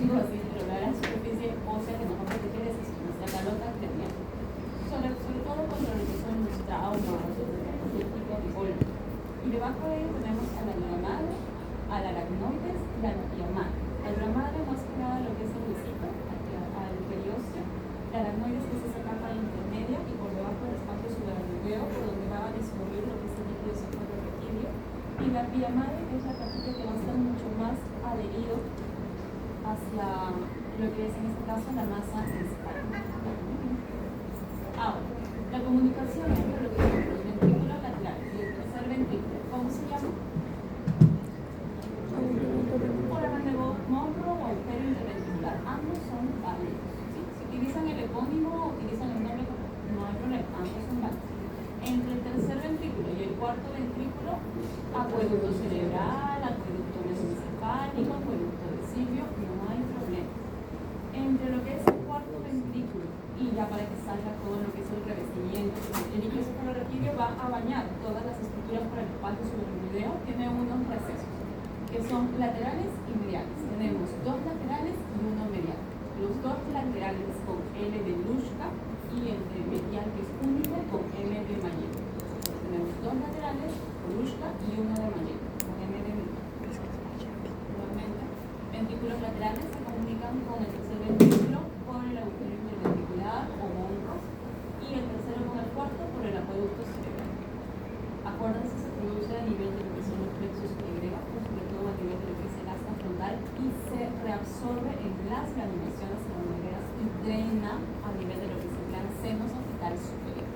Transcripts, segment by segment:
digo así, pero la gran superficie ósea que nos va a proteger es eso, nuestra calota cranial. Sobre todo contra lo que son los traumas, el tipo de golpe. Y debajo de ello tenemos a la dura madre, al aracnoides y a la pia madre. La dura madre más que nada lo que es el huesito, al periósteo. La aracnoides que es esa capa intermedia y por debajo del espacio subaracnoideo por donde va a discurrir lo que es el líquido cefalorraquídeo. Y la pia madre que es la capita que va a estar mucho más adherido hacia lo que es en este caso la masa encefálica. Ahora, la comunicación entre lo que son los ventrículos laterales y el tercer ventrículo, ¿cómo se llama? Foramen de Monro o agujero interventricular. Ambos son válidos. ¿Sí? Si utilizan el epónimo o utilizan el nombre, no hay problema, ambos son válidos. Entre el tercer ventrículo y el cuarto ventrículo, acueducto cerebral, acueducto mesencefálico, acueducto de Silvio, no hay problema. Entre lo que es el cuarto ventrículo y ya para que salga todo lo que es el revestimiento, el líquido cefalorraquídeo va a bañar todas las estructuras por el espacio subaracnoideo, tiene unos recesos que son laterales y mediales. Tenemos dos laterales y uno medial. Los dos laterales con L de Luschka y el medial que es único con M de Mayetti. Tenemos dos laterales con Luschka y uno de Mayetti con M de Mayetti. Nuevamente, ventrículos laterales se comunican con el tercer ventrículo por el agujero interventricular o Monro y el tercero con el cuarto por el acueducto cerebral. Acuérdense, se produce a nivel de lo que son los plexos egregatos, sobre todo a nivel de lo que es el asta frontal y se reabsorbe en las granulaciones cerebroideas y drena a nivel de lo que es el gran seno sagital superior.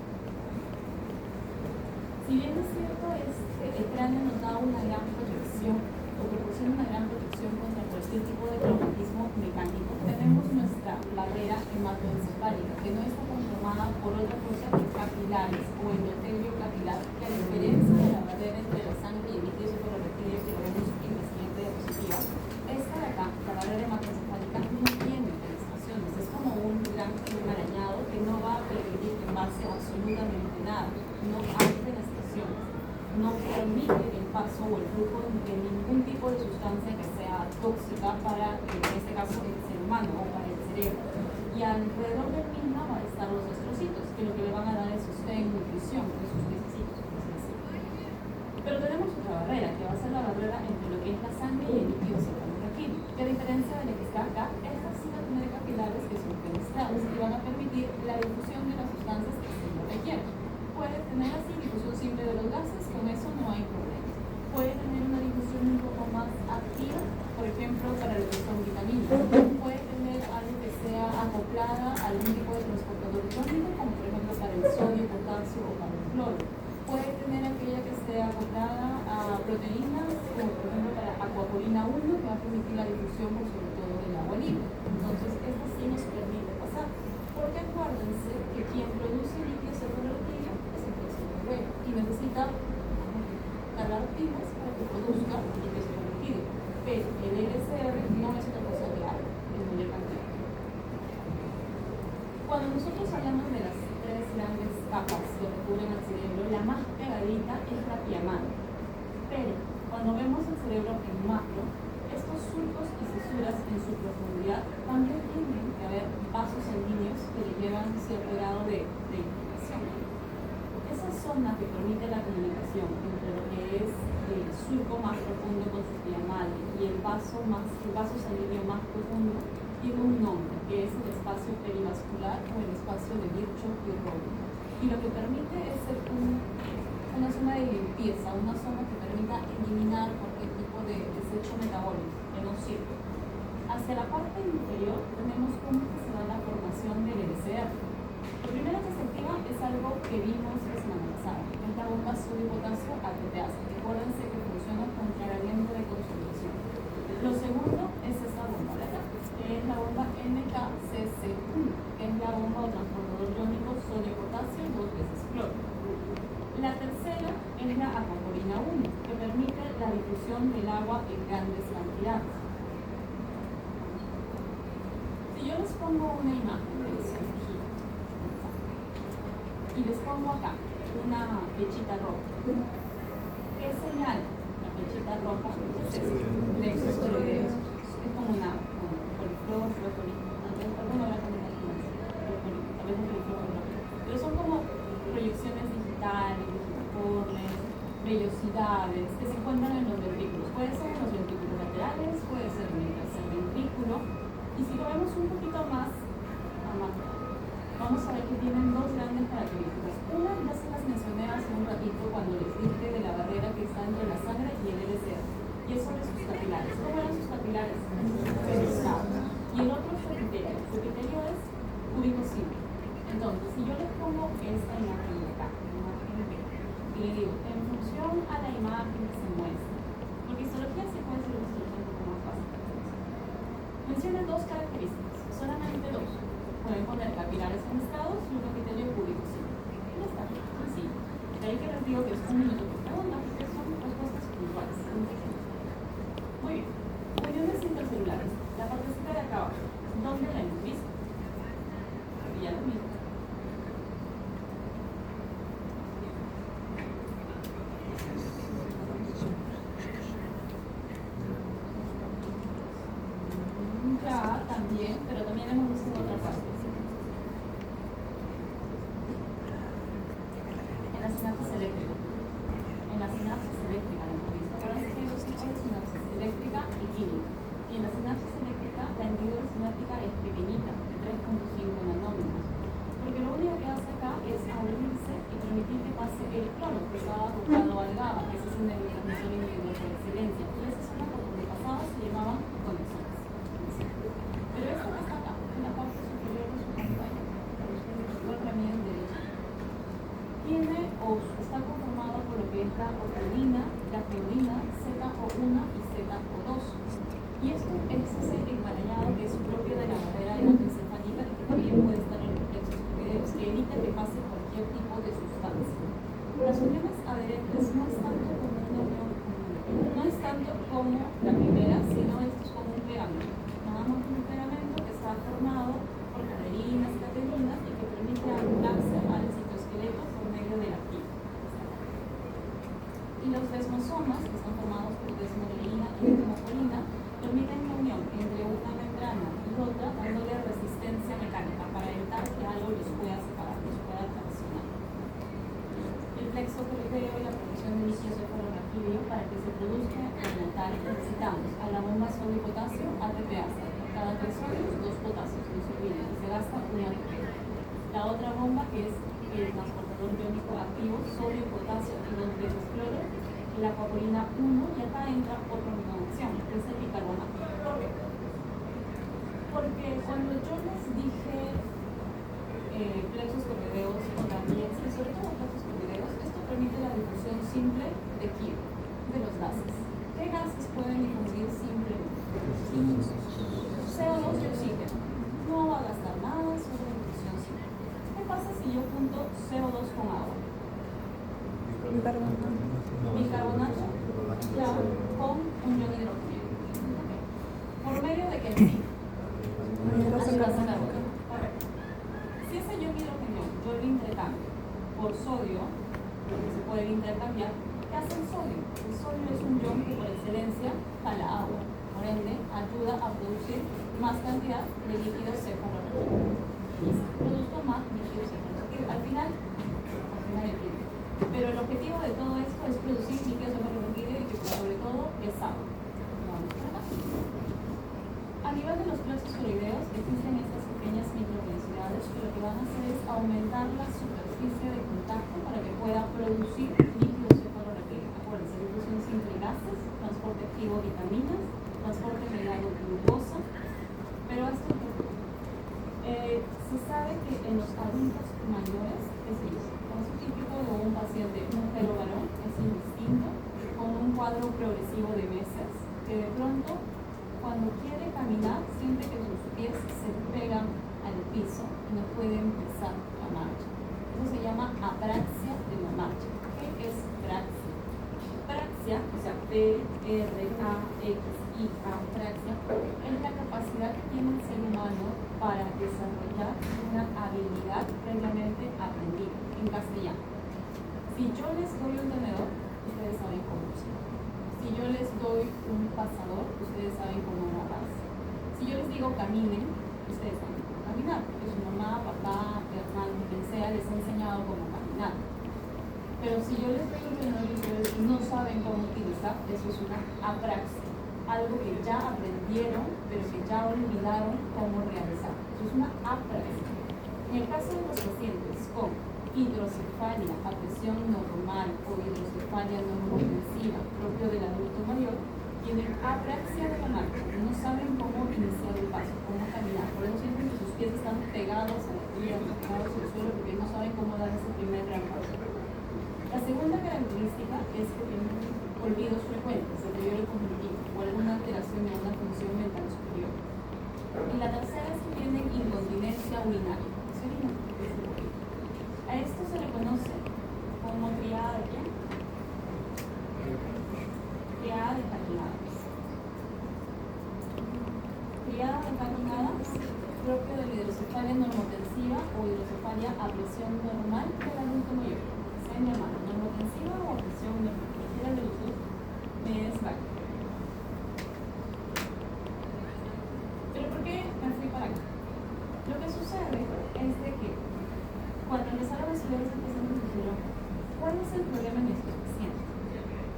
Si bien es cierto, el cráneo nos da una gran protección o proporciona una gran protección contra cualquier tipo de traumatismo mecánico, tenemos nuestra barrera hematoencefálica, que no está conformada por otra cosa que capilares o endotelio capilar, que a diferencia de la barrera entre la sangre y el líquido cefalorraquídeo que lo vemos en la siguiente diapositiva, esta de acá, la barrera hematoencefálica, no tiene penetraciones, es como un gran enmarañado que no va a permitir que pase absolutamente nada, no hay penetraciones, no permite el paso o el flujo de ningún tipo de sustancia que sea tóxica para, en este caso, el ser humano o para el cerebro. Y alrededor del mismo van a estar los astrocitos, que lo que le van a dar es sostén, nutrición de sus necesitos, por así decirlo. Pero tenemos otra barrera, que va a ser la barrera entre lo que es la sangre y el líquido cefalorraquídeo, que a diferencia de la que está acá, esta sí va a tener capilares que son penetrados y van a permitir la difusión de las sustancias que se lo requieren. Puede tener así difusión simple de los gases, con eso no hay problema. Puede tener una difusión un poco más activa, por ejemplo, para lo que son vitaminas. Puede tener algo que sea acoplada a algún tipo de transportador iónico, como por ejemplo para el sodio, potasio o para el cloro. Puede tener aquella que esté acoplada a proteínas, como por ejemplo para acuaporina 1, que va a permitir la difusión por sobre todo del agua libre. Entonces, esto sí nos permite pasar. Porque acuérdense que quien produce líquido cefalorraquídeo es el corazón y necesita cargar pilas para que produzca líquido cefalorraquídeo. Pero el LCR no es otra cosa que agua en mayor cantidad. Cuando nosotros hablamos de las tres grandes capas que recubren al cerebro, la más pegadita es la pia madre. Pero cuando vemos el cerebro en macro, estos surcos y fisuras en su profundidad también tienen que haber vasos sanguíneos que le llevan cierto grado de inflamación. Esa zona que permite la comunicación entre lo que es el surco más profundo con su pia madre y el vaso sanguíneo más profundo tiene un nombre, que es el espacio perivascular o el espacio de Virchow y Rowley. Y lo que permite es ser una zona de limpieza, una zona que permita eliminar cualquier tipo de desecho metabólico que no sirve. Hacia la parte inferior tenemos cómo se da la formación del LCR. Lo primero que se activa es algo que vimos la semana pasada, es la bomba sodio-potasio ATPase. Recuérdense que funciona contrariamente de concentración. Lo segundo es esta bomba, ¿verdad? Que es la bomba NKCC1, que es la bomba o transportador iónico sodio-potasio 2 veces cloro. La tercera es la acuaporina 1, que permite la difusión del agua en grandes cantidades. Si yo les pongo una imagen de cirugía y les pongo acá una flechita roja, ¿qué señal? La flechita roja es plexus tiroideus, es como una vemos un poquito más a macro, vamos a ver que tienen dos grandes características. Una ya se las mencioné hace un ratito cuando les dije de la barrera que está entre la sangre y el LCA, y es sobre sus capilares. ¿Cómo eran sus capilares? Fenestrados. Y el otro es epitelio. El epitelio es cúbico simple. Entonces, si yo les pongo esta imagen de acá, imagen B, y le digo, en función a la imagen que se muestra, porque histología sí puede ser una histología un poco más fácil. Menciona dos características, solamente dos. Pueden poner capilares fenestrados y un epitelio cúbico simple. Ya está, sencillo. De ahí que les digo que es un minuto por pregunta, porque son respuestas puntuales. Muy bien. Uniones intercelulares. La partecita de acá abajo. ¿Dónde la hemos visto? Aquí ya lo mismo. Ya, también, pero también hemos visto en otra parte. En la sinapsis eléctrica. En la sinapsis eléctrica la hemos visto. Ahora sí que hay dos tipos de sinapsis, eléctrica y química. Y en la sinapsis eléctrica, la hendidura sináptica es pequeñita, de 3.5 nanómetros. Porque lo único que hace acá es abrirse y permitir que pase el cloro que estaba acoplado al GABA, que ese es un neurotransmisor inhibidor por excelencia. Y esa zona por donde pasaba se llamaban conexones. Pero esta que está acá, en la parte superior de su pantalla, para ustedes lo también derecha, tiene o está conformado por lo que es la orfandina, la fibrina, ZO1 y ZO2. Y esto es ese enmarañado que es propio de la barrera hematoencefálica y que también puede estar en los plexos cubideos, que evita que pase cualquier tipo de sustancia. Las uniones adherentes no es tanto como una unión común, no es tanto como la primera, sino esto es como un pegamento. Nada más un pegamento que está formado por caderinas y catequinas y que permite anclarse al citoesqueleto por medio de la piel. Y los desmosomas, que están formados por desmoleína y desmocolina, permiten la unión entre una membrana y otra, dándole resistencia mecánica para evitar que algo los pueda separar, los pueda traicionar. El plexo periférico y la producción de líquido cefalorraquídeo, para que se produzca como tal, necesitamos a la bomba sodio y potasio, ATPase. Cada 3 sodios, 2 potasios, no se olviden, y se gasta una ATP. La otra bomba, que es el transportador iónico activo, sodio, potasio y 2 veces cloro, la coapolina 1, y acá entra otro amino de acción, que es el bicarbonato. ¿Por qué? Porque cuando yo les dije plexos corrideos o también, y sobre todo plexos corrideos, esto permite la difusión simple de quién, de los gases. ¿Qué gases pueden difundir simplemente? CO2 y oxígeno. No va a gastar nada sobre difusión simple. ¿Qué pasa si yo junto CO2 con agua? Bicarbonato, ya, con un ion hidrógeno. ¿Por medio de qué? Correcto. Si ese ion hidrógeno yo lo intercambio por sodio, lo que se puede intercambiar, ¿qué hace el sodio? El sodio es un ion que por excelencia jala agua, por ende ayuda a producir más cantidad de líquido cefalorraquídeo. Produzco más líquido cefalorraquídeo. Al final el líquido. Pero el objetivo de todo esto es producir líquido cefalorraquídeo y que sobre todo es agua. Vamos por acá. A nivel de los plexos corideos existen estas pequeñas microvenosidades que lo que van a hacer es aumentar la superficie de contacto para que pueda producir líquido cefalorraquídeo. Acuérdense, difusión simple gases, transporte activo vitaminas, transporte mediado glucosa, pero hasta se sabe que en los adultos mayores es listo. Caso típico de un paciente, mujer o varón, es indistinto, con un cuadro progresivo de meses, que de pronto, cuando quiere caminar, siente que sus pies se pegan al piso y no puede empezar la marcha. Eso se llama apraxia de la marcha. ¿Qué es praxia? Praxia, o sea, P-R-A-X-I-A, praxia, es la capacidad que tiene el ser humano para desarrollar una habilidad previamente aprendida en castellano. Si yo les doy un tenedor, ustedes saben cómo usarlo. Si yo les doy un pasador, ustedes saben cómo agarrarse. Si yo les digo caminen, ustedes saben cómo caminar, porque su mamá, papá, hermano, quien sea, les ha enseñado cómo caminar. Pero si yo les doy un tenedor y ustedes no saben cómo utilizar, eso es una apraxia. A algo que ya aprendieron, pero que ya olvidaron cómo realizar. Eso es una apraxia. En el caso de los pacientes con hidrocefalia a presión normal o hidrocefalia normotensiva propio del adulto mayor, tienen apraxia de la marcha, no saben cómo iniciar el paso, cómo caminar, por eso sienten que sus pies están pegados a la tierra, pegados al suelo, porque no saben cómo dar ese primer gran paso. La segunda característica es que tienen olvidos frecuentes, deterioro cognitivo o alguna alteración en una función mental superior. Y la tercera es que tienen incontinencia urinaria. A esto se le conoce como triada de ¿qué? Triada de Pachynadas. Triada de Pachynadas, propio de la hidrocefalia normotensiva o hidrocefalia a presión normal del adulto mayor. Se llama normotensiva o a presión normal. Cualquiera de los dos es válido. ¿Pero por qué me fui para acá? Lo que sucede es de que cuando empezaron a estudiar los pacientes dijeron, ¿cuál es el problema en estos pacientes?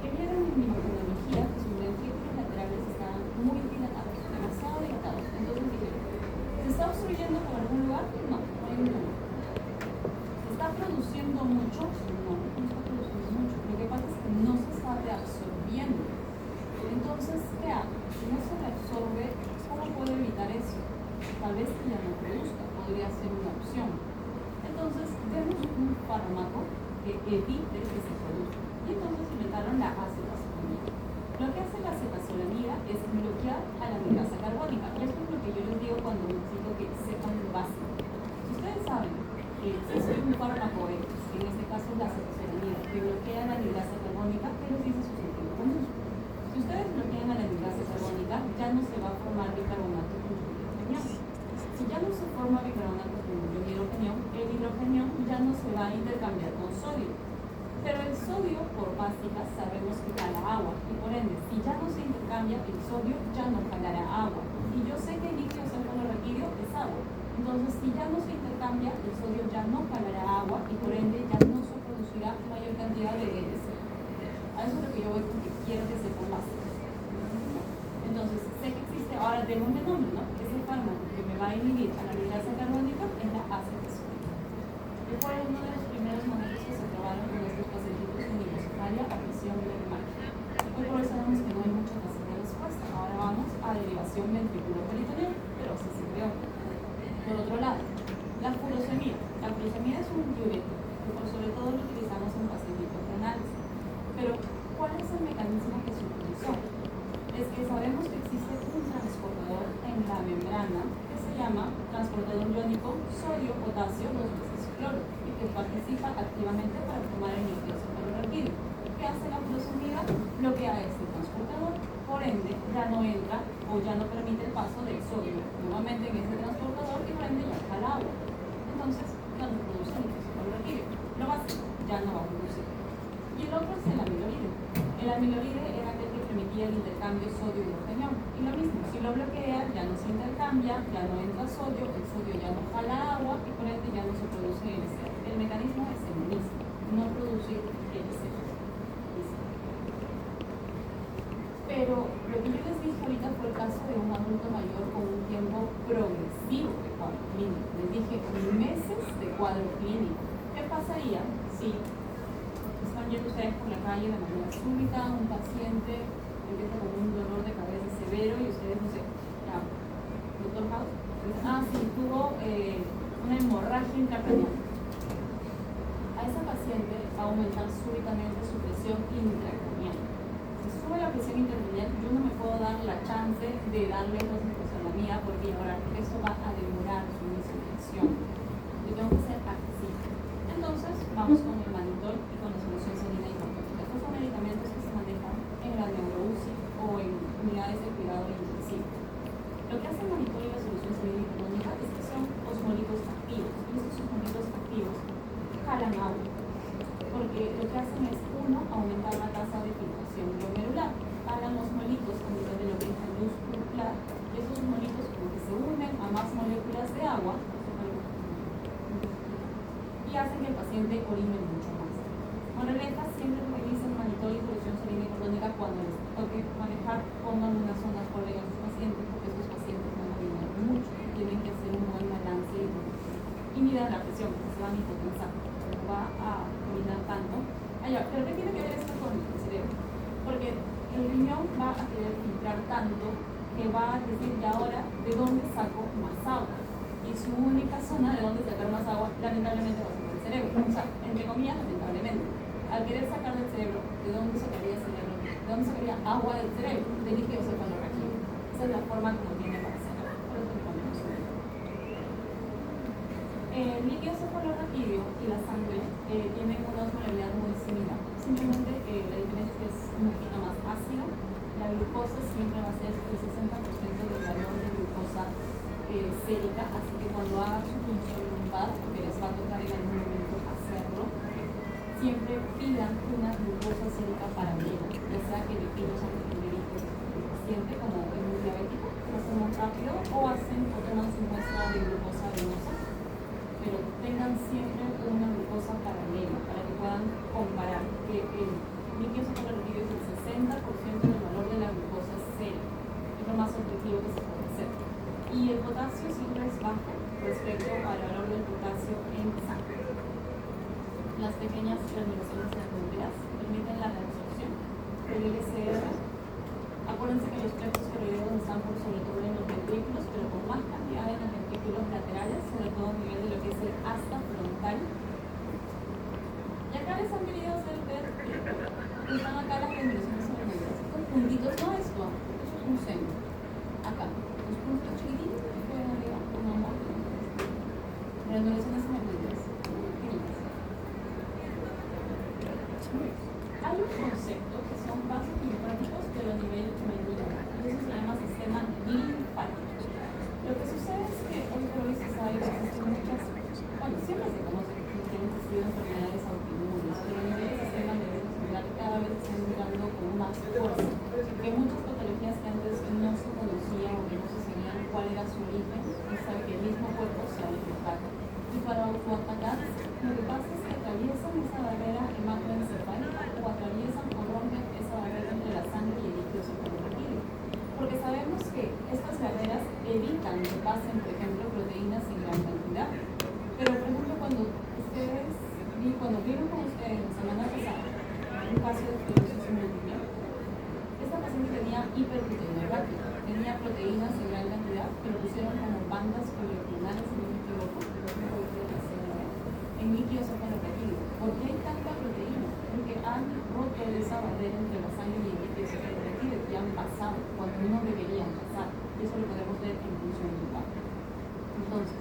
Que vieron en mi metodología que sus ventrículos laterales estaban muy dilatados, demasiado dilatados. Entonces dijeron, ¿se está obstruyendo por algún lugar? No, no hay ningún lugar. ¿Se está produciendo mucho? No, no está produciendo mucho. Lo que pasa es que no se está reabsorbiendo. Entonces, ¿qué hago? Si no se reabsorbe, ¿cómo puedo evitar eso? Tal vez que ya no produzca, podría ser una opción. Entonces, demos un fármaco que evite que se produzca. Y entonces inventaron la acetazolamida. Lo que hace la acetazolamida es bloquear a la amigrasa carbónica. Y esto es lo que yo les digo cuando necesito que sepan lo básico. Si ustedes saben que existe un fármaco X, que en este caso es la acetazolamida, que bloquea la amigrasa carbónica, ¿qué les dice su sentido común? Si ustedes bloquean a la amigrasa carbónica, ya no se va a formar bicarbonato con hidrogenión. Si ya no se forma bicarbonato con hidrogenión, el hidrogenión ya no se va a intercambiar con sodio. Pero el sodio, por básicas, sabemos que jala agua. Y por ende, si ya no se intercambia, el sodio ya no jalará agua. Y yo sé que el líquido cefalorraquídeo es agua. Entonces, si ya no se intercambia, el sodio ya no jalará agua y por ende ya no se producirá mayor cantidad de LC. A eso es lo que yo voy porque quiero que sepan más. Entonces, sé que existe, ahora tengo un nombre, ¿no? Es el fármaco que me va a inhibir a la amigrasa carbónica, es la acetazolamida. Que fue uno de los primeros modelos que se probaron con estos pacientes con hidrocefalia a presión normal. Hoy por hoy sabemos que no hay mucha fácil de respuesta. Ahora vamos a derivación ventriculoperitoneal, pero sí se creó. Por otro lado, la furosemida. La furosemida es un diurético, que por sobre todo lo utilizamos en pacientes renales. Pero, ¿cuál es el mecanismo que se utilizó? Es que sabemos que existe un transportador en la membrana que se llama transportador iónico sodio-potasio 2 veces cloro y que participa activamente para formar el líquido cefalorraquídeo. ¿Qué hace la furosemida? Bloquea este transportador, por ende ya no entra o ya no permite el paso del sodio nuevamente en este transportador y por ende ya deja el agua. Entonces ya no produce el líquido cefalorraquídeo. Lo básico ya no va a producir. Y el otro es el amiloride. El amiloride era aquel que permitía el intercambio sodio-hidrogenión. Y lo mismo, si lo bloquea, ya no se intercambia, ya no entra sodio, el sodio ya no jala agua y por ende ya no se produce LC. El mecanismo es el mismo, no producir LC. Pero lo que yo les dije ahorita fue el caso de un adulto mayor con un tiempo progresivo de cuadro clínico. Les dije meses de cuadro clínico. ¿Qué pasaría si están yendo ustedes por la calle de manera súbita, un paciente empieza con un dolor de cabeza severo y ustedes no sé, doctor House, sí, tuvo una hemorragia intracraneal. A esa paciente va a aumentar súbitamente su presión intracraneal. Si sube la presión intracraneal, yo no me puedo dar la chance de darle osmocosolamida porque ahora eso va a demorar su inicio de acción. Yo tengo que ser activo. Entonces, vamos con el manitol y con la solución salina hipertónica. Estos son medicamentos que se manejan en la neuro-UCI o en unidades de cuidado intensivo. Lo que hace el manitol y la solución salina hipertónica es que son osmólicos activos. Y estos osmólicos activos jalan agua. Porque lo que hacen es, uno, aumentar la tasa de filtración glomerular. Jalan osmólicos a nivel de lo que es la luz muscular. Y esos osmólicos, como que se unen a más moléculas de agua, y hacen que el paciente orine mucho más. Moraleja, siempre revisan manitol y solución salina hipertónica cuando les toque manejar, pongan una zona riñón va a querer filtrar tanto que va a decir, y ahora, ¿de dónde saco más agua? Y su única zona de dónde sacar más agua, lamentablemente, va a ser el cerebro. O sea, entre comillas, lamentablemente. Al querer sacar del cerebro, ¿de dónde sacaría el cerebro? ¿De dónde sacaría agua del cerebro? De líquido cefalorraquídeo. Esa es la forma como tiene para hacerlo. Por eso le ponemos el líquido cefalorraquídeo y la sangre tienen una osmolaridad muy similar. Simplemente la diferencia es un poquito más ácido. La glucosa siempre va a ser el 60% del valor de glucosa sérica, así que cuando hagan su función lumbar, porque les va a tocar en algún momento hacerlo, siempre pidan una glucosa sérica paralela, ya sea que le pidan anticoléricos al paciente, como es muy diabético, lo hacen más rápido, o toman su muestra de glucosa venosa, pero tengan siempre una glucosa paralela para que puedan comparar que el líquido cefalorraquídeo es el 60% del valor de la glucosa sérica, es lo más objetivo que se puede hacer. Y el potasio siempre es bajo respecto al valor del potasio en sangre. Las pequeñas granulaciones secundarias permiten la reabsorción del LCR. Acuérdense que los plexos tiroideos están por sobre todo en los ventrículos, pero con más cantidad en los ventrículos laterales, sobre todo a nivel de lo que es el asta frontal. Y acá les han querido hacer ver que están acá las granulaciones secundarias. Con puntitos, no esto, eso es un seno. Acá, los puntos chiquititos que pueden arriba, con amor. Granulaciones secundarias. Hay un concepto que son vasos linfáticos pero a nivel medular. Eso se llama sistema linfático. Lo que sucede es que hoy por hoy se sabe que existen muchas, bueno, siempre se conoce que tienen existido enfermedades autoinmunes, pero a nivel del sistema nervioso central cada vez se están mirando con más fuerza. Que muchas patologías que antes no se conocían o que no se sabían cuál era su origen, y sabe que el mismo cuerpo se ataca. Y para autoatacarse, lo que pasa es que atraviesan esa barrera hematoencefálica o atraviesan o rompen esa barrera entre la sangre y el líquido cefalorraquídeo. Porque sabemos que estas barreras evitan que pasen, por ejemplo, proteínas en gran cantidad. Pero, por ejemplo, cuando vieron con ustedes la semana pasada un caso de esclerosis múltiple, esta paciente tenía hiperproteinuria, tenía proteínas en gran cantidad, pero pusieron como bandas plurioclinales, si no me equivoco, en líquido cefalorraquídeo. ¿Por qué hay tanta proteína? Porque han roto esa barrera entre la sangre y el líquido cefalorraquídeo y han pasado cuando no deberían pasar. Y eso lo podemos ver en función lumbar. Entonces,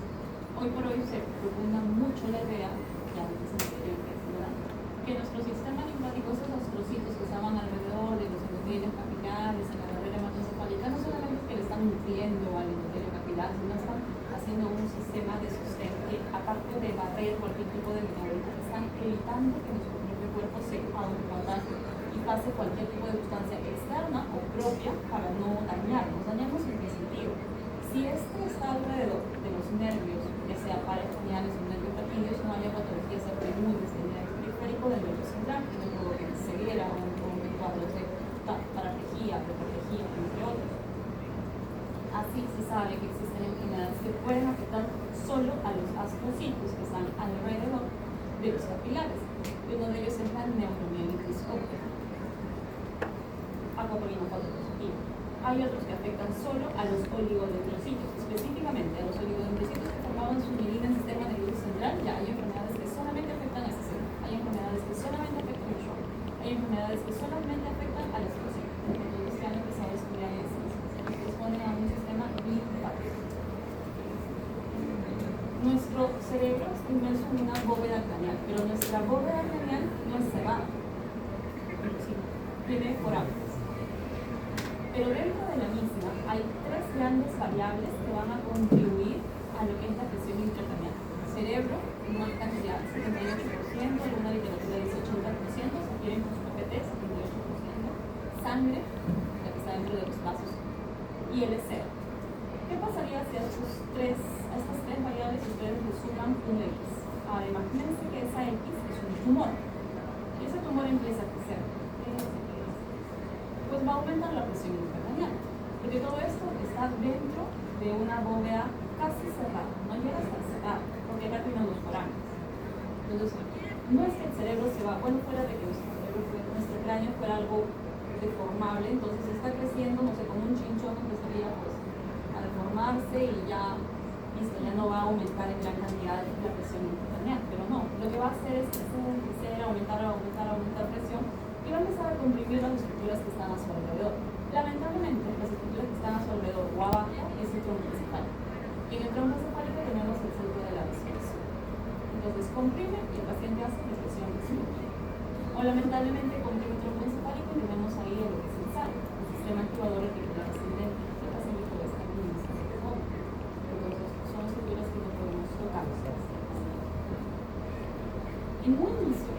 hoy por hoy se propugna mucho la idea, que antes se debería explorar, que nuestro sistema linfático, esos trocitos que estaban alrededor de los endotelios capilares, en la barrera hematoencefálica, no solamente es que le están nutriendo al endotelio capilar, sino están haciendo un sistema de sostén que, aparte de barrer cualquier tipo de metabolito, están evitando que nuestro propio cuerpo se autocontagie y pase cualquier tipo de sustancia externa o propia para no dañarnos. ¿Dañarnos en qué sentido? Si este está alrededor de los nervios, ya sea paraespinales o nervios no haya patologías autoinmunes del nervio periférico del nervio central, que no provoquen ceguera o cuadros de paraplegia, tetraplegia, entre otros. Así se sabe que existen enfermedades que pueden afectar solo a los astrocitos que están alrededor de los capilares. Y uno de ellos es la neuromielitis óptica, acuaporina 4 positiva. Hay otros que afectan solo a los oligodendrocitos, específicamente a los oligodendrocitos que formaban su mielina en el sistema nervioso central. Ya hay enfermedades que solamente afectan a ese sistema, hay enfermedades que solamente afectan al shock, hay enfermedades que solamente afectan a la explosión. Entonces se han empezado a estudiar esas, que responden a un sistema linfático. Nuestro cerebro está inmerso en una bóveda craneal, pero nuestra bóveda craneal no es cerrada, tiene forámenes. Pero dentro de la misma hay tres grandes variables que van a contribuir a lo que es la presión intracraneal. Cerebro, una cantidad 78%, alguna literatura dice 80%, si quieren con sus PPT, 78%. Sangre, la que está dentro de los vasos, y el LCR. ¿Qué pasaría si a estas tres variables ustedes le suman un X? Ahora, imagínense que esa X es un tumor, y ese tumor empieza a crecer. Pues va a aumentar la presión intracraneal, porque todo esto está dentro de una bóveda casi cerrada, no llega a estar cerrada, porque acá tienen los forámenes. Entonces, no es que el cerebro se va, bueno, fuera de que nuestro cráneo fuera algo deformable, entonces está creciendo, no sé, como un chinchón, empezaría pues a deformarse y ya, listo, ya no va a aumentar en gran cantidad la presión intracraneal, pero no, lo que va a hacer es crecer, aumentar presión y va a empezar a comprimir las estructuras que están a su alrededor. Lamentablemente, las estructuras que están a su alrededor o abajo es el tronco encefálico. Y en el tronco encefálico tenemos el centro de la respiración. Entonces comprime y el paciente hace depresión respiratoria. O lamentablemente comprime el tronco encefálico y tenemos ahí lo que es el SAR, el sistema activador reticular ascendente. El paciente puede estar en un estado de coma. Entonces son estructuras que no podemos tocar. En un inicio,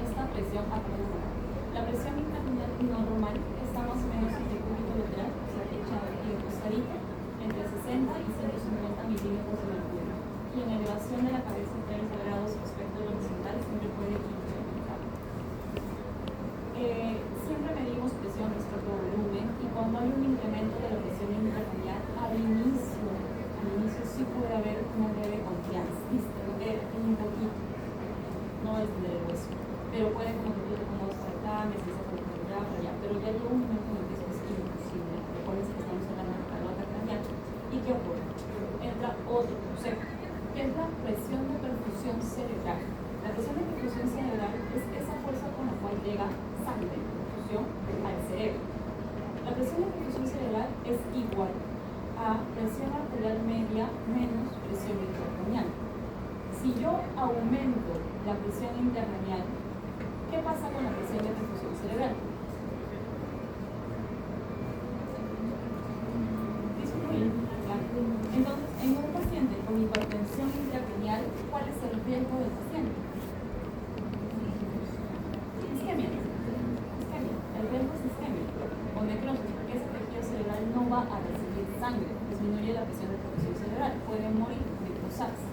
esta presión la presión intracraneal normal está más o menos en el cúbito lateral, o sea, hecha acostadita, entre 60 y 150 milímetros de mercurio. Y en elevación de la cabeza en 30 grados respecto a lo horizontal siempre puede incrementar. Siempre medimos presión respecto al volumen y cuando hay un incremento de la presión intracraneal, al inicio sí puede haber una leve confianza, ¿viste? Un poquito, no es del hueso, pero puede como que como saltar, me siento por allá, pero ya llega un momento en el que eso es imposible. Recuerden que estamos hablando de la calota craneal. ¿Y qué ocurre? Entra otro concepto, que es la presión de perfusión cerebral. La presión de perfusión cerebral es esa fuerza con la cual llega sangre, perfusión, al cerebro. La presión de perfusión cerebral es igual a presión arterial media menos presión intracraneal. Si yo aumento la presión intracraneal, ¿qué pasa con la presión de perfusión cerebral? Disminuye. Entonces, en un paciente con hipertensión intracraneal, ¿cuál es el riesgo del paciente? Isquemia. El riesgo es isquemia o necrosis, porque ese tejido cerebral no va a recibir sangre, disminuye la presión de perfusión cerebral, puede morir, necrosarse.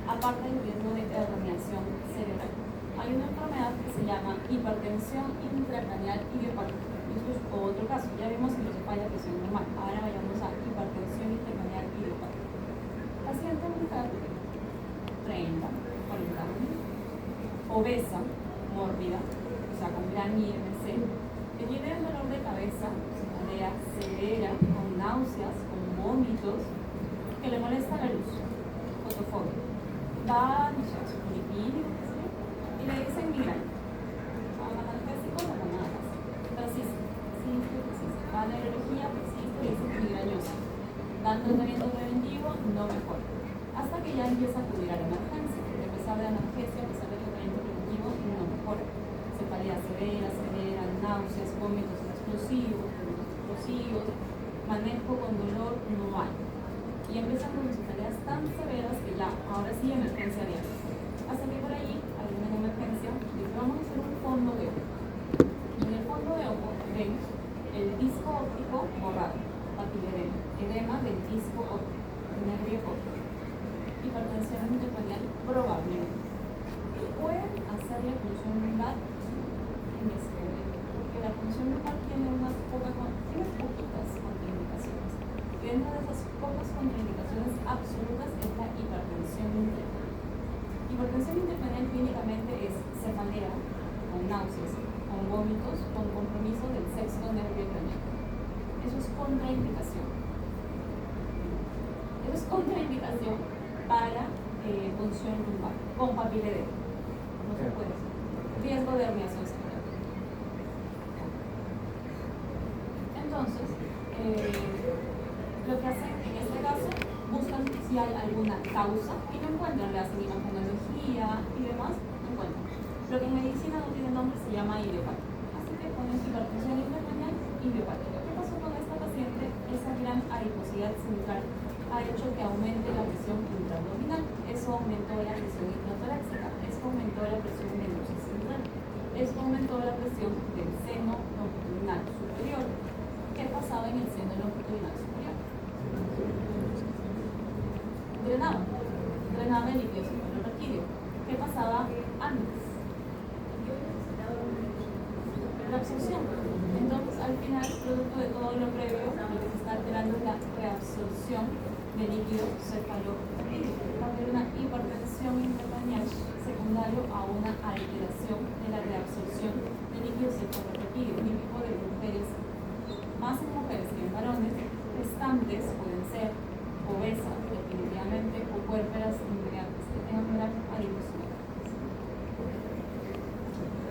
Aparte del riesgo de herniación cerebral. Hay una enfermedad que se llama hipertensión intracraneal idiopática. Esto es otro caso. Ya vimos que no se falla presión normal. Ahora vayamos a hipertensión intracraneal idiopática. Paciente mujer, 30, 40 años, obesa, mórbida, o sea, con gran IMC, que tiene un dolor de cabeza, cefalea severa, con náuseas, con vómitos, que le molesta la luz, fotofobia. Va a su Filipino y le dicen migraña. Analgésico o nada más. Persiste. Va a la neurología, persiste y dice migrañosa. Dan tratamiento preventivo, no mejora. Hasta que ya empieza a acudir a la emergencia. Porque a pesar de analgesia, a pesar del tratamiento preventivo, no mejora. Cefalea severa, náuseas, vómitos explosivos, manejo con dolor, no hay. Y empiezan con cefaleas tan severas que ya, ahora sí, emergencia diaria. Hasta que por ahí, alguna emergencia, dice, vamos a hacer un fondo de ojo. Y en el fondo de ojo ven el disco óptico borrado, papiledema, edema del disco óptico, nervio óptico, hipertensión intracraneal probablemente. Pueden hacer la punción lumbar en este momento, porque la punción lumbar tiene poquitas contraindicaciones. Y dentro de esas pocas contraindicaciones absolutas es la hipertensión intracraneal. Hipertensión intracraneal clínicamente es cefalea, con náuseas, con vómitos, con compromiso del sexto nervio craneal. Eso es contraindicación. Eso es contraindicación para punción lumbar, con papiledema. No se puede hacer. Riesgo de herniación cerebral. Entonces, lo que hacen en este caso, buscan si hay alguna causa y no encuentran, le hacen imagenología y demás, no encuentran. Lo que en medicina no tiene nombre se llama idiopatía. Así que ponen hipertensión intracraneal y idiopatía. ¿Qué pasó con esta paciente? Esa gran adiposidad central ha hecho que aumente la presión intraabdominal. Eso aumentó la presión intratorácica. Eso aumentó la presión venosa central. Eso aumentó la presión del seno longitudinal superior. ¿Qué pasaba en el seno longitudinal superior? Drenaba el líquido cefalorraquídeo. ¿Qué pasaba antes? La absorción. Entonces, al final, producto de todo lo previo, lo que se está alterando es la reabsorción de líquido cefalorraquídeo. Va a haber una hipertensión intracraneal secundario a una alteración de la reabsorción de líquido cefalorraquídeo, típico de mujeres, más en mujeres que en varones, gestantes pueden ser obesas, definitivamente, o puérperas inmigrantes que tengan gran adiposidad.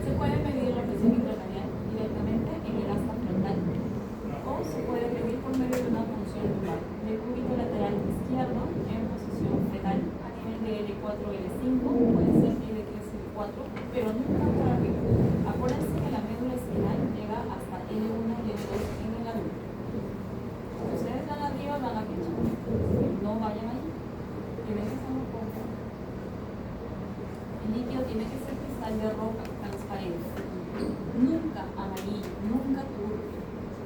Se puede medir la presión intracraneal directamente en el asta frontal, o se puede medir por medio de una punción lumbar del cúbito lateral izquierdo en posición fetal a nivel de L4 L5, puede ser L3 L4, pero nunca por arriba. Acuérdense que la médula espinal llega hasta L1 y L2 en el adulto. Si ustedes van arriba, van a pinchar. No vayan allí. Tienen que ser un poco. El líquido tiene que ser cristal de roca, transparente. Nunca amarillo, nunca turbio.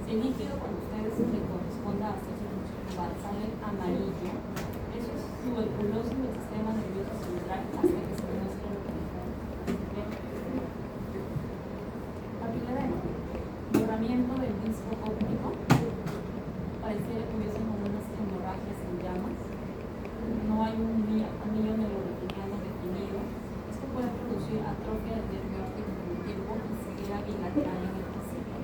Si el líquido, cuando ustedes le corresponda a hacer su lugar, sale amarillo, eso es tuberculosis del sistema nervioso central hasta que se demuestre lo que papiledema, borramiento del disco óptico, pareciera que hubiesen unas hemorragias en llamas, no hay un anillo neuroretiniano definido. Esto puede producir atrofia del nervio óptico con el tiempo y ceguera bilateral en el paciente.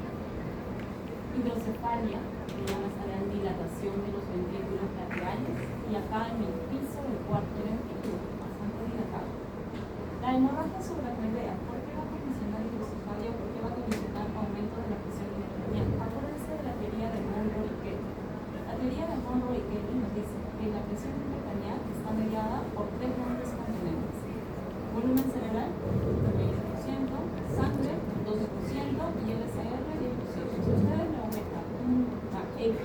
Hidrocefalia, que llama esta gran dilatación de los ventrículos laterales, y acá en el piso del cuarto ventrículo, bastante dilatado. La hemorragia subaracnoidea, ¿por qué va a condicionar hidrocefalia o por qué va a condicionar aumento de la presión intracraneal? Acuérdense de la teoría de Monroe y Kelly. La teoría de Monroe y Kelly nos dice que la presión intracraneal está mediada por tres grandes componentes: volumen cerebral, 20%, sangre, 12%, y LCR, 10%. Si ustedes le aumentan una X,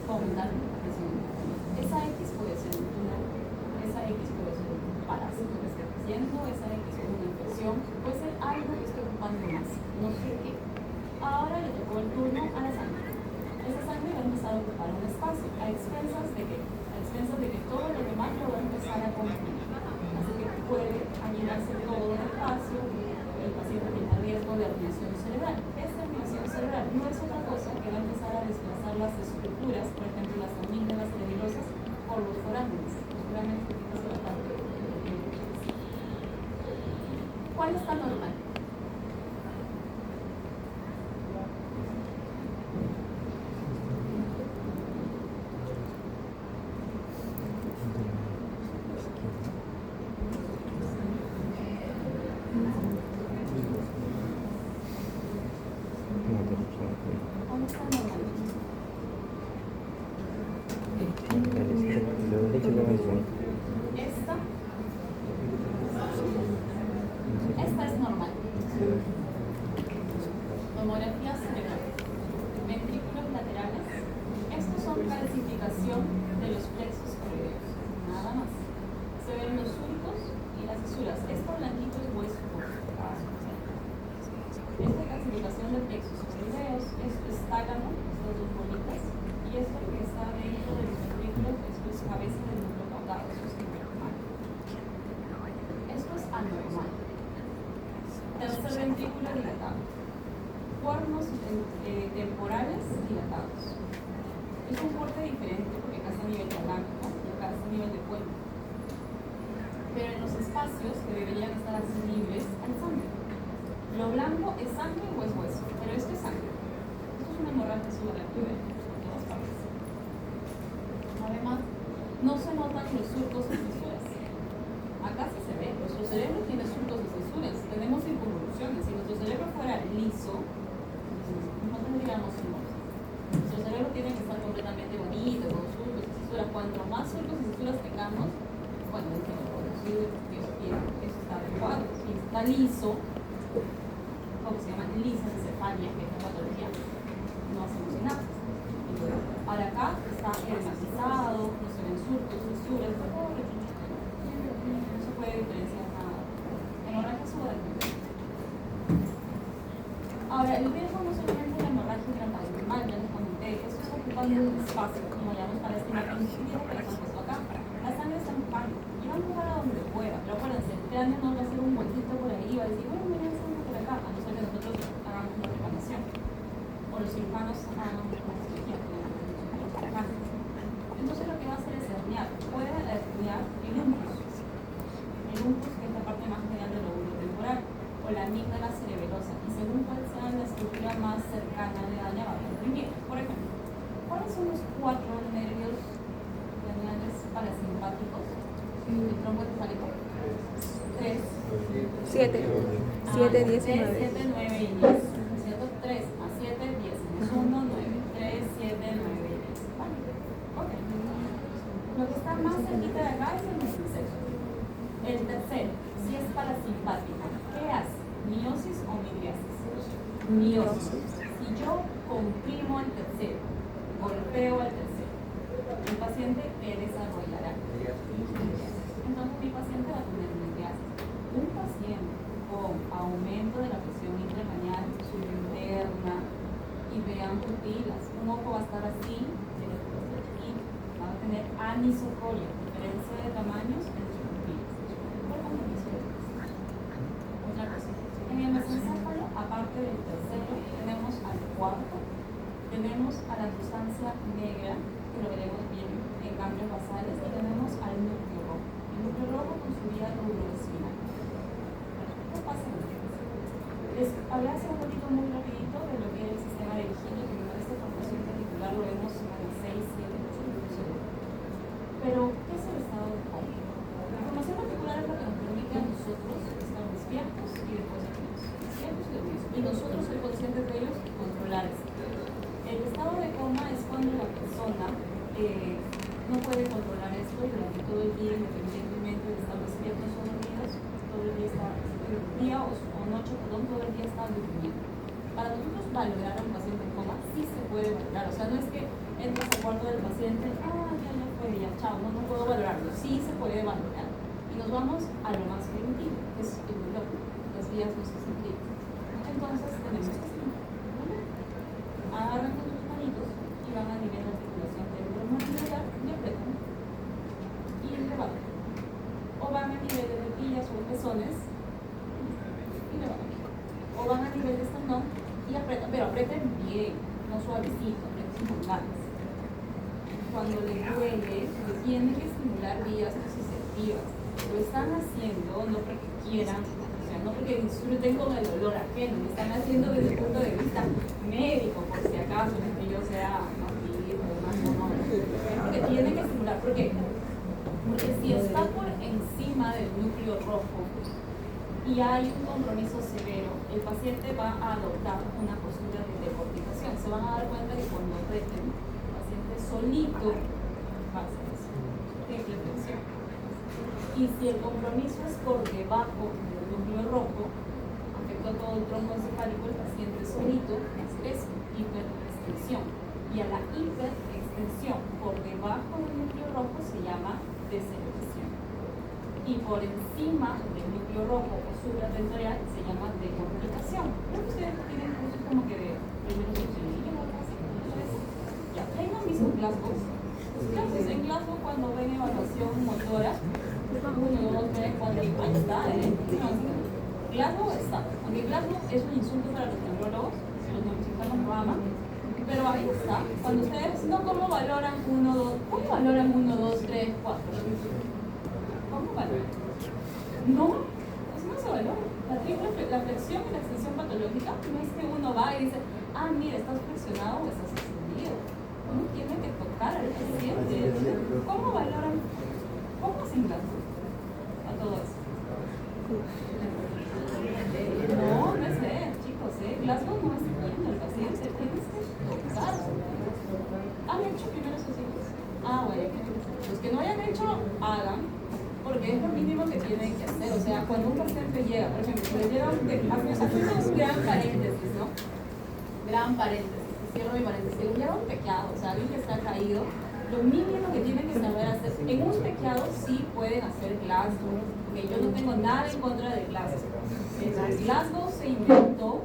va a aumentar la presión intracraneal. Esa X puede ser un tumor, esa X puede ser un parásito que esté creciendo, esa X es una infección, puede ser algo que esté ocupando más, no sé qué. Ahora le tocó el turno a la sangre. Esa sangre va a empezar a ocupar un espacio, a expensas de qué? A expensas de que todo lo demás lo va a empezar a consumir. Así que puede llenarse todo el espacio, el paciente tiene riesgo de herniación cerebral. Esta herniación cerebral no es otra cosa que va a empezar a desplazar las estructuras, por ejemplo las amígdalas cerebrosas, por los forámenes. Los forámenes que tienen la parte de ¿cuál está normal? Esta es normal. Tomografía cerebral. Ventrículos laterales. Estos son calcificación de los plexos coreos. Nada más. Se ven los surcos y las fisuras. Esto blanquito es hueso. Esta calcificación de plexos coreos, esto es tálamo, estas dos bolitas, y esto que está dentro de los ventrículos, esto es cabeza del núcleo caudado, eso es normal. Esto es anormal. Tercer ventrículo dilatado. Cuernos temporales dilatados. Es un corte diferente porque acá está a nivel galáctico y acá está a nivel de cuello. Pero en los espacios que deberían estar accesibles hay sangre. Lo blanco es sangre o es hueso, pero esto es sangre. Esto es una hemorragia subaracnoidea por todas partes. Además, no se notan los surcos y fisuras. Acá sí se ve, nuestro cerebro tiene surcos y fisuras, tenemos inconvoluciones. Si nuestro cerebro fuera liso, no tendríamos surcos. Nuestro cerebro tiene que estar completamente bonito, con surcos y fisuras. Cuanto más surcos y fisuras tengamos, bueno, es que no producido, eso está adecuado. Si está liso, ¿cómo se llama? Lisencefalia, que es la patología, no hacemos sinapsis. Ahora acá está hermatizado, no se ven surcos, fisuras, no se puede diferenciar nada. Hemorragia subaracnoidea. Ahora, el riesgo no solamente de la hemorragia intracraneal, ya les comenté, esto está ocupando un espacio, como ya nos parece una principio que les han puesto acá. La sangre está empujando, y va a empujar a donde pueda, pero acuérdense, el cráneo no va a hacer un vueltito por ahí, va a decir, bueno, mira, sangre por acá, a no ser que nosotros hagamos una reparación, o los cirujanos hagan una cirugía que le hagan. Entonces lo que va a hacer es herniar, puede herniar el uncus, que es la parte más general del lóbulo temporal, o la amígdala cerebelosa, y según cuál sea la estructura más cercana 4 nervios craneales parasimpáticos. ¿El tronco encefálico? 3. 7. 7, 10 y 9. 3, 7, 9 y 10. ¿Cierto? 3 más 7, 10. 1, 9. 3, 7, 9 y 10. ¿Vale? Ok. Lo que está más cerquita de acá es el mesocelo. El tercero, si es parasimpático, ¿qué hace? ¿Miosis o midriasis? Miosis. Si yo comprimo al tercero, golpeo al tercero, el paciente desarrollará midriasis. Entonces mi paciente va a tener midriasis. Un paciente con aumento de la presión intracraneal subinterna y vean pupilas, un ojo va a estar así, el otro va a estar aquí, van a tener anisocoria, diferencia de tamaños entre sus pupilas. Otra cosa, en el mesencéfalo, aparte del tercero, tenemos al cuarto, tenemos a la sustancia negra, que lo veremos bien en cambios basales, y tenemos al núcleo rojo. El núcleo rojo con su vía neuroespinal. ¿Qué pasa en este caso? Les hablé hace un poquito muy rapidito de lo que es el sistema dirigido, que en esta formación particular lo vemos en el 6, 7, 8, pero ¿qué es el estado de coma? La información particular es lo que nos permite a nosotros estar despiertos y después dormidos. Despiertos y dormidos. Y nosotros, ser conscientes de ellos, controlar esto. El estado de coma es cuando la persona no puede controlar esto y durante todo el día, independientemente de estar despiertos o dormidos, todo el día está, o noche, perdón, todo el día está durmiendo. Para nosotros valorar a un paciente en coma sí se puede valorar. O sea, no es que entras al cuarto del paciente, ya fue, ya chao, no puedo valorarlo. Sí se puede valorar. Y nos vamos a lo más primitivo, que es las vías sensitivas. Entonces tenemos que agarran con sus manitos y van a nivel de articulación temporomandibular y apretan y levantan. O van a nivel de rodillas o pezones y levantan. O van a nivel de esternón y apretan, pero aprieten bien, no suavecito, aprieten con ganas. Cuando le duele, le tienen que estimular vías nociceptivas. Lo están haciendo no porque quieran, o sea, no porque disfruten con el dolor ajeno, lo están haciendo desde el punto de vista médico, por si acaso, no es que yo sea más vivo o más no, porque tienen que estimular. ¿Por qué? Porque si está por encima del núcleo rojo y hay un compromiso severo, el paciente va a adoptar una postura de deportización. Se van a dar cuenta que cuando aprieten, el paciente solito va a hacer eso, de flexión. Y si el compromiso es por debajo del núcleo rojo, afecta todo el tronco encefálico, el paciente solito hace eso, hiperextensión. Y a la hiperextensión por debajo del núcleo rojo se llama deceleración. Y por encima del núcleo rojo o supratentorial se llama decorticación. Creo que ustedes tienen cursos como que de primeros auxilios o algo así. Ya, tengan mis Glasgow. Entonces, en Glasgow, cuando ven evaluación motora, 1, 2, 3, 4, ahí está, Glasgow está. Aunque Glasgow es un insulto para los neurólogos, los neuropsiquiatras lo aman, pero ahí está. Cuando ustedes, no, ¿cómo valoran 1, 2? ¿Cómo valoran 1, 2, 3, 4? ¿Cómo valoran? No, eso no se valora. La flexión y la extensión patológica no es que uno va y dice, mira, estás flexionado o estás extendido. Uno tiene que tocar al paciente. ¿Cómo valoran? ¿Cómo hacen Glasgow a todo eso? No es ver, chicos, Glasgow no es viendo al paciente, tienes que tocar. ¿Han hecho primeros auxilios? Bueno, los que no hayan hecho, hagan, porque es lo mínimo que tienen que hacer. O sea, cuando un paciente llega, por ejemplo, le llega hacemos un gran paréntesis, ¿no? Gran paréntesis, cierro mi paréntesis. Le llega un pequeado, o sea, alguien que está caído, lo mínimo que tienen que saber hacer, en un pequeado sí pueden hacer Glasgow, porque yo no tengo nada en contra de Glasgow. El Glasgow se inventó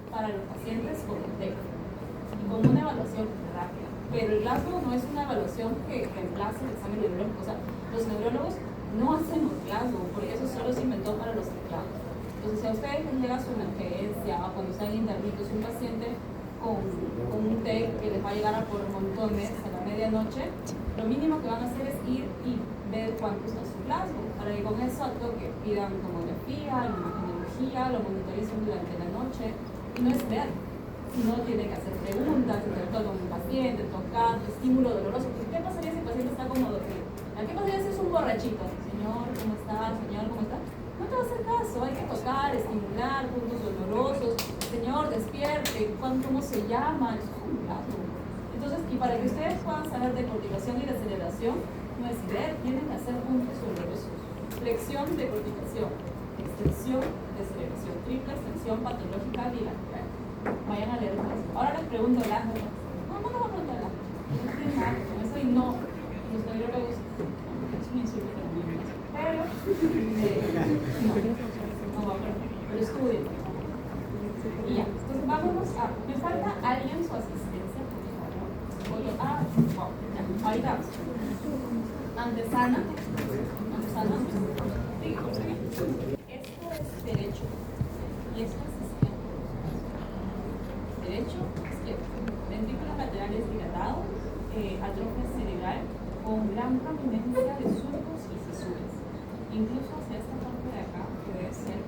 para los pacientes con TEC y con una evaluación rápida. Pero el Glasgow no es una evaluación que reemplace el examen neurológico. O sea, los neurólogos no hacen un Glasgow, porque eso solo se inventó para los teclados. Entonces, si a ustedes les llega su emergencia o cuando están internitos un paciente con un TEC que les va a llegar a por montones a la medianoche, lo mínimo que van a hacer es ir y ver cuánto está su Glasgow, para que con eso al toque pidan tomografía, imagenología, lo monitoricen durante la noche, y no es ver. sino tiene que hacer preguntas, interactuar con el paciente, tocar, estímulo doloroso. ¿Qué pasaría si el paciente está como dormido? ¿Qué pasaría si es un borrachito? Señor, ¿cómo está? Señor, ¿cómo está? No te va a hacer caso, hay que tocar, estimular, puntos dolorosos. Señor, despierte, ¿cómo se llama? Eso es un milagro. Entonces, y para que ustedes puedan saber de corticación y de aceleración, no es ver, tienen que hacer puntos dolorosos. Flexión de corticación, extensión de aceleración, triple extensión patológica bilateral. Vayan a leer eso. Ahora les pregunto el ángel. No les voy a preguntar el ángel. No tiene nada con eso y no, los neurólogos, es un insulto para mí. Pero, no va a aprender, pero estudien. Y ya, entonces vámonos a, me falta alguien su asistencia, por favor. Wow, ya, ahorita vamos. Antesana. Esto es derecho y esto es izquierdo. Derecho, izquierdo. Ventrículos laterales dilatados, atrofia cerebral con gran prominencia de surcos y fisuras. Incluso hacia esta parte de acá, que debe ser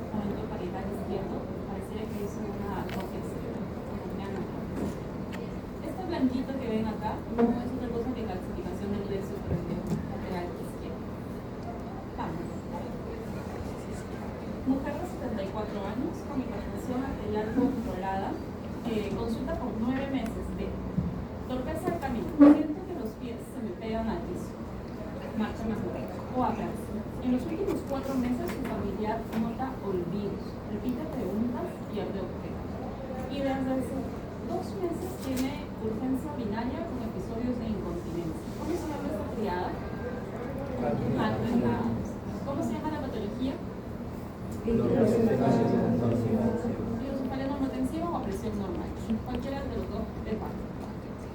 momento parietal izquierdo, pareciera que es una atrofia cerebral. Este blanquito que ven acá no es otra cosa que calcificación del plexo lateral izquierdo. Vamos. Mujer de 74 años con hipertensión arterial controlada, consulta por 9 meses de torpeza del camino. Siento que los pies se me pegan al piso. Marcha más lenta o aplauso. En los últimos 4 meses su familiar nota olvidos, repite preguntas y abre objetos. Y desde hace 2 meses tiene urgencia urinaria con episodios de incontinencia. ¿Cómo se llama esta criada? ¿Cómo se llama la patología? Hidrocefalia normotensiva o a presión normal. Cualquiera de los dos de parte.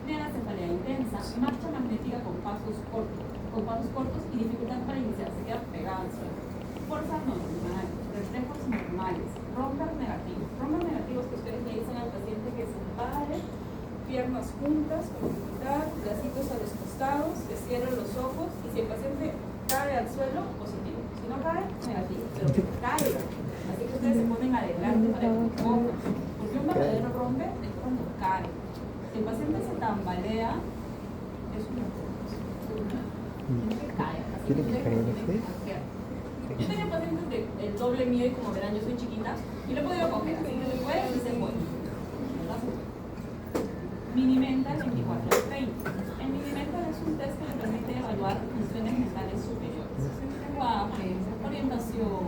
Tiene cefalea intensa, marcha magnética con pasos cortos y dificultad para iniciar, se queda pegada al suelo. Fuerza normal, reflejos normales, romper negativos. Romper negativos que ustedes le dicen al paciente que se pare, piernas juntas, con dificultad, bracitos a los costados, que cierren los ojos y si el paciente cae al suelo, positivo. Si no cae, negativo, pero que caiga. Así que ustedes se ponen adelante para que cojan. Porque un verdadero rompe es cuando cae. Si el paciente se tambalea, es una cosa. Tiene que caer. Así que ustedes tienen que coger. Yo tenía pacientes del doble mío y como verán yo soy chiquita y lo he podido coger. Así que se puede y se puede. Minimental 24-30. El Minimental es un test que le permite evaluar funciones mentales superiores. Lenguaje, orientación,